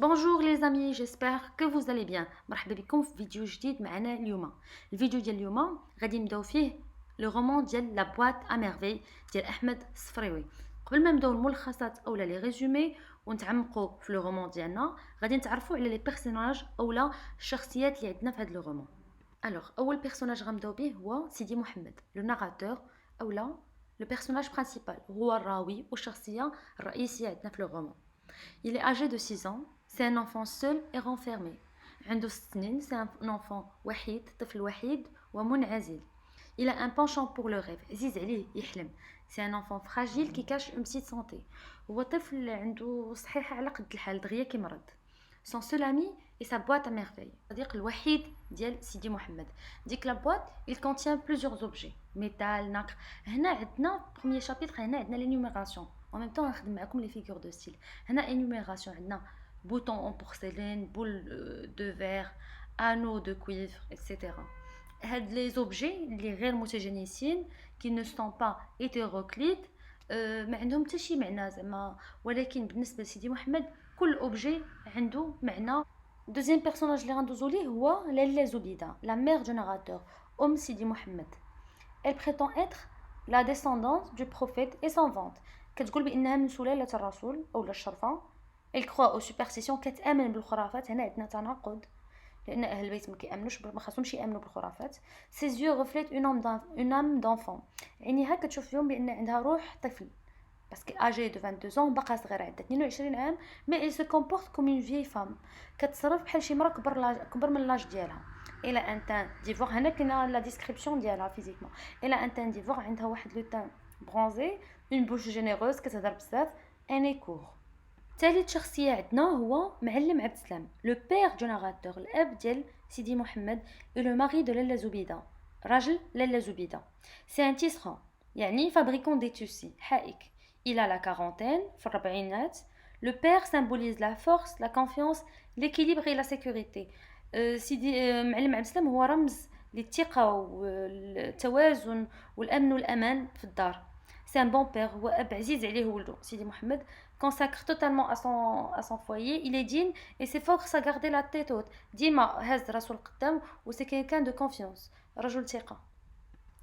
Bonjour les amis, j'espère que vous allez bien. مرحبا بكم في فيديو جديد معنا اليوم. الفيديو ديال اليوم غادي نبداو فيه لو رومان ديال لا بواط ا ميرفي ديال احمد الصفريوي. قبل ما نبداو الملخصات اولا لي ريزومي ونتعمقوا في لو رومان ديالنا، غادي نتعرفوا على لي بيرسوناج اولا الشخصيات اللي عندنا في هذا لو رومان. الوغ اول بيرسوناج غنبداو به هو سيدي محمد لو ناراتور اولا لو بيرسوناج برينسيبال، هو الراوي والشخصيه الرئيسيه عندنا في لو رومان. Il est âgé de 6 ans, c'est un enfant seul et renfermé. عنده 6 سنين, c'est un enfant وحيد, طفل وحيد ومنعزل. Il a un penchant pour le rêve, عزيز عليه يحلم. C'est un enfant fragile qui cache une petite santé. هو طفل عنده صحيحة على قد الحال, دغيا كيمرض. Son seul ami est sa boîte à merveilles, c'est-à-dire الوحيد ديال سيدي محمد. ديك la boîte, il contient plusieurs objets, métal, nacre. هنا عندنا premier chapitre, هنا عندنا l'énumération. En même temps نخدم معكم les figures de style. هنا énumération, عندنا bouton en porcelaine, boule de verre, anneau de cuivre, etc. هاد les objets اللي غير متجانسين qui ne sont pas hétéroclites ما عندهم حتى شي معنى زعما، ولكن بالنسبه لسيدي محمد كل اوبجي عنده معنى. دوزيام بيرسوناج اللي غندوزو ليه هو لاله زبيده، لا مير دو ناراتور، ام سيدي محمد. Elle prétend être la descendante du prophète et son ventre. كتقول بانها من سلاله الرسول اولا الشرفه. Elle croit aux superstitions، كتامن بالخرافات. هنا عندنا تناقض لان اهل البيت ما كيامنوش، ما خاصهمش يامنوا بالخرافات. Ses yeux reflètent une âme d'enfant، عينيها كتشوف فيهم بان عندها روح طفل. parce qu'elle est âgée de 22 ans باقا صغيره، عندها 22 عام. mais elle se comporte comme une vieille femme، كتصرف بحال شي مرا كبر من لاج ديالها. elle a un teint d'ivoire، هنا كاينه لا ديسكريبسيون ديالها فيزيكمون. elle a un teint d'ivoire، عندها واحد لو تان برونزي، une bouche généreuse، كتهضر بزاف، un nez court. ثالث شخصيه عندنا هو معلم عبد السلام، لو بير دو ناراتور، الاب ديال سيدي محمد، et le mari de لاله زبيده، راجل لاله زبيده. c'est un tisserand، يعني fabricant des tissus، حائك. il a la quarantaine، في الربعينات. le père symbolise la force، la confiance، l'équilibre et la sécurité. سيدي معلم عبد السلام هو رمز للثقه والتوازن والامن والامان في الدار. c'est un bon père، هو اب عزيز عليه ولده. سيدي محمد consacre totalement à son foyer. Il est digne et s'efforce à garder la tête haute. ديما هاز راسو القدام و c'est quelqu'un de confiance، رجل ثقة.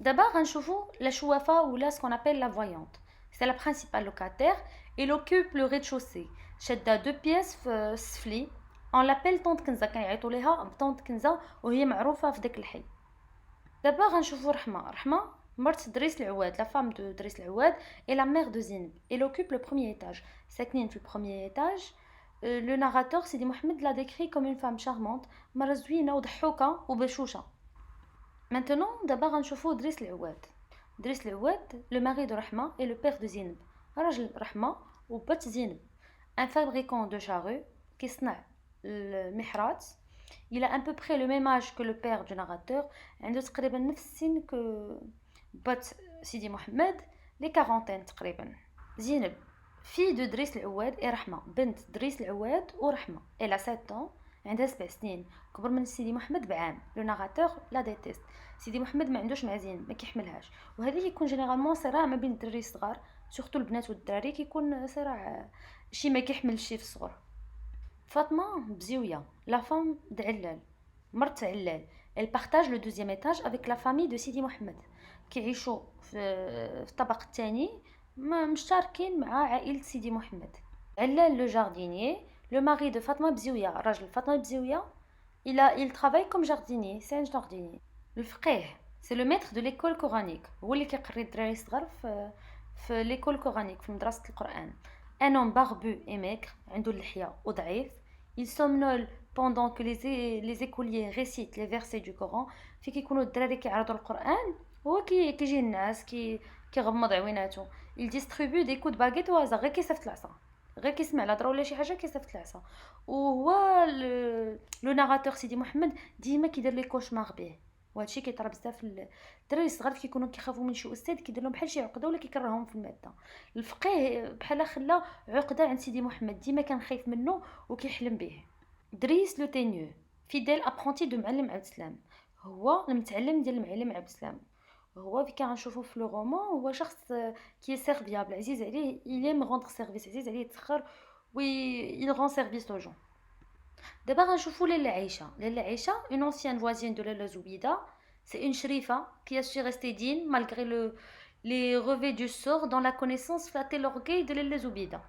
دابا غنشوفوا لا شوافة ولا ce qu'on appelle la voyante. C'est la principale locataire. Elle occupe le rez-de-chaussée. شادة 2 pièces في السفلي. On l'appelle طونط كنزة، كنعيطوا ليها بطونط كنزة وهي معروفة في داك الحي. دابا غنشوفوا رحمة مرت دريس العواد، la femme de دريس العواد et la mère de Zineb. Elle occupe le premier étage. ساكنين في البروميير étage. Le narrateur سيدي محمد la décrit comme une femme charmante، مرة زوينة وضحوكة وبشوشة. Maintenant دابا غنشوفوا دريس العواد. دريس العواد le mari de رحمة et le père de Zineb، راجل رحمة وبت زينب. un fabricant de charrues كيصنع المحرات. Il a à peu près le même âge que le père du narrateur، عنده تقريبا نفس السن بات سيدي محمد، لي 40 تقريبا. زينب fille de دريس العواد et رحمة، بنت دريس العواد ورحمة. elle a 7 ans، عندها 7 سنين، كبر من سيدي محمد بعام. لو ناراتور لا ديتيست، سيدي محمد ما عندوش مع زينب، ما كيحملهاش. وهذا كيكون جينيرالمون صراع ما بين الدراري الصغار، سورتو البنات والدراري كيكون صراع شي ما كيحملش شي في الصغر. فاطمة بزيوية، la femme d'Allal، مرت علال. elle partage le deuxième étage avec la famille de سيدي محمد، كيعيشوا في الطبق الثاني، مشتركين مع عائلة سيدي محمد. علال le jardinier، le mari de فاطمة بزيوية، راجل فاطمة بزيوية، il travaille comme jardinier، c'est un jardinier. الفقيه c'est le maître de l'école coranique، هو اللي كيقري الدراري الصغار في l'école coranique، في مدرسة القرآن. un homme barbu et maigre، عنده اللحية وضعيف. il somnole pendant que les écoliers récitent les versets du Coran. في كيكونوا الدراري كيعرضوا القرآن هو كيجي الناس كيغمض عويناتو. il distribue des coups de baguette au hasard، غير كيصيفط العصا، غير كيسمع الهضره ولا شي حاجه كيصيفط العصا. وهو لو ناراتور سيدي محمد ديما كيدير لي كوشمار به، وهادشي كيطرا بزاف الدراري الصغار كيكونوا كيخافوا من شي استاذ كيدير لهم بحال شي عقده ولا كيكرههم في الماده. الفقيه بحال خلا عقده عند سيدي محمد، ديما كان خايف منه وكيحلم به. دريس لو تينيو فيديل ابرونتي دو معلم عبد السلام، هو المتعلم ديال المعلم عبد السلام. هو في كنشوفو في لو رومان هو شخص كي سيرفيابل، عزيز عليه، il aime rendre service، عزيز عليه يتسخر و il rend service aux gens. دابا غنشوفوا لاله عايشه. لاله عايشه une ancienne voisine de لاله زبيده. C'est une shérifa qui a su rester digne malgré les revers du sort dont la connaissance flattait l'orgueil de لاله زبيده.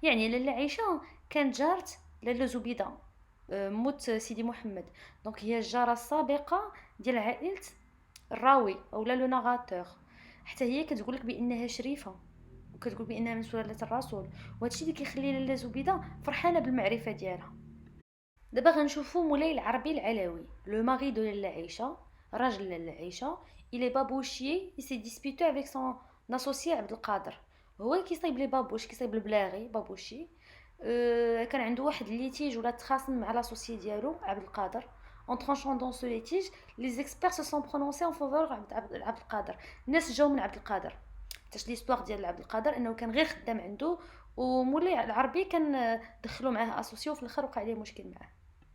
يعني لاله عايشه كانت جارت لاله زبيده موت سيدي محمد. دونك هي الجاره السابقه ديال عائله الراوي اولا لو ناراتور. حتى هي كتقول لك بانها شريفه وكتقول بانها من سلاله الرسول، وهادشي اللي كيخلي لاله زبيده فرحانه بالمعرفه ديالها. دابا غنشوفو مولاي العربي العلوي لو ماري دو لاله عايشه، راجل لاله عايشه. il est babouchier. il s'est disputé avec son associé عبد القادر. هو كيصايب لي بابوش، كيصايب البلاغي بابوشي. كان عنده واحد الليتيج ولا تخاصم مع لاسوسيي ديالو عبد القادر. en tranchant dans ce litige les experts se sont prononcés en faveur عبد القادر. الناس جاو من عبد القادر حيت ليستوار ديال عبد القادر انه كان غير خدام عنده، ومولاي العربي كان دخلوا معاه اسوسيو وفي الاخر وقع عليه مشكل معاه.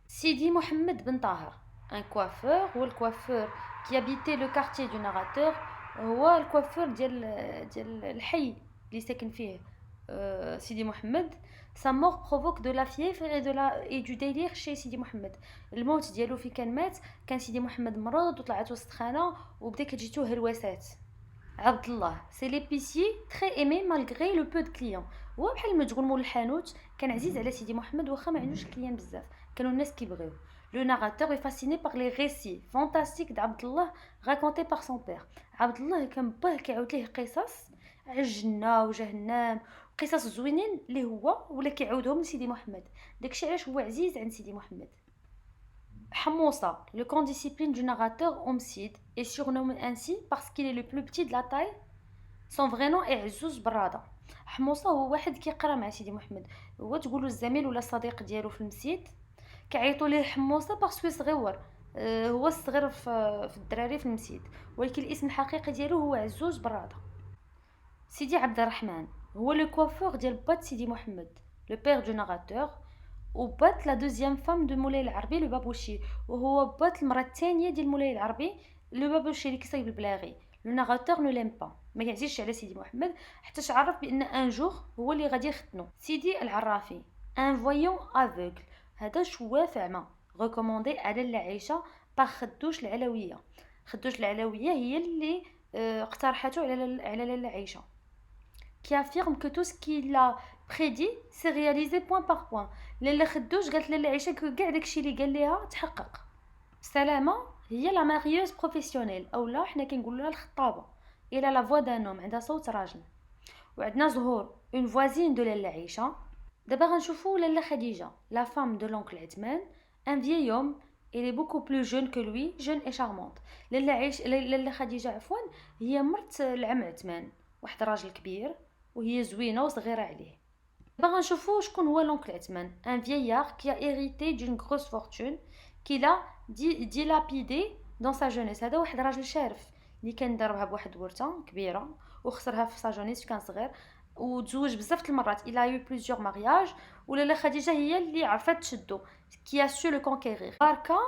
سيدي محمد بن طاهر un coiffeur. هو الكوافور qui habitait le quartier du narrateur. هو الكوافور ديال الحي اللي ساكن فيه سيدي محمد. sa mort provoque de la fièvre et du délire chez سيدي محمد. الموت ديالو في كان مات، كان سيدي محمد مرض وطلعت السخانه وبدا كتجيتو هلوسات. عبد الله سي ليبيسيي تري ايمي مالغري لو بو دو كليون. هو بحال ما تقول مول الحانوت، كان عزيز على سيدي محمد واخا ما عندوش كليان بزاف، كانوا الناس كيبغيوه. لو ناراتور est fasciné par les récits fantastiques d'Abd Allah racontés par son père. عبد الله كان باه كيعاود ليه قصص على الجنه وجهنم، قصص زوينين اللي هو ولا كيعاودهم لسيدي محمد. داكشي علاش هو عزيز عند سيدي محمد. Hamoussa, le condiscipline du narrateur homicide, est surnommé ainsi parce qu'il est le plus petit de la taille. Son vrai nom est Azzouz Barada. حموصه هو واحد كيقرا مع سيدي محمد، هو تقولوا الزميل ولا الصديق ديالو في المسيد، كيعيطوا ليه حموصه باسكو صغيور. هو الصغير في الدراري في المسيد، ولكن الاسم الحقيقي ديالو هو عزوز براده. سيدي عبد الرحمن هو لو كوافور ديال بات سيدي محمد، لو بير دو ناراتور، وبات لا دوزيام فام دو مولاي العربي لو بابوشي، وهو بات المراه الثانيه ديال مولاي العربي لو بابوشي اللي كيصايب البلاغي. لو ناراتور نو ليم با، ما كيعزيزش على سيدي محمد حتى عرف بان ان جور هو اللي غادي يختنو. سيدي العرافي ان فويون افوغل، هذا شواف اعمى، ريكوموندي على لاله عايشه باغ خدوش العلويه. خدوش العلويه هي اللي اقترحته على لاله عايشه. qui affirme que tout ce qu'il a prédit s'est réalisé point par point. لاله خدوش قالت لاله عايشه كاع داكشي اللي قال ليها تحقق. سلامه هي لا ماريوز بروفيسيونيل، اولا حنا كنقولوا لها الخطابه، الى لا فوا دان نوم، عندها صوت راجل. وعندنا زهور اون فوازين دو لاله عايشه. دابا غنشوفوا لاله خديجه لا فام دو لونكل عثمان، ان vieil homme. elle est beaucoup plus jeune que lui, jeune et charmante. لاله خديجه عفوا هي مرت العم عثمان، واحد راجل كبير وهي زوينه وصغيره عليه. دابا غنشوفوا شكون هو لونكل عثمان، ان vieillard qui a hérité d'une grosse fortune qu'il a dilapidé dans sa jeunesse. هذا واحد راجل شارف اللي كان داربها بواحد الورثه كبيره وخسرها في سا جونيس كان صغير، وتزوج بزاف المرات. il a eu plusieurs mariages. ولاله خديجه هي اللي عرفت تشدو، qui a su le conquérir. باركا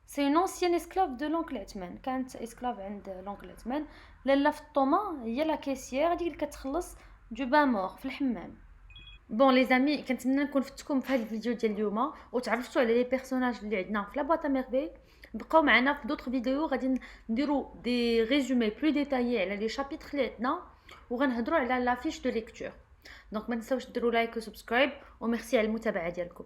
سي اون ancienne esclave de l'oncle عثمان، كانت اسكلاف عند لونكل عثمان. لاله فطومه هي لا كيسيير ديك اللي كتخلص دو بان مور في الحمام. بون لي زامي، كنتمنى نكون فتكم في هذا الفيديو ديال اليوم وتعرفتوا على لي بيرسوناج اللي عندنا في لا بواط ا ميرفي. بقاو معنا في دوطخ فيديو غادي نديرو دي ريزومي بلو ديتايي على لي شابيتر اللي عندنا، وغنهضروا على لا فيش دو ليكتور. دونك ما تنساوش ديروا لايك وسبسكرايب، وميرسي على المتابعه ديالكم.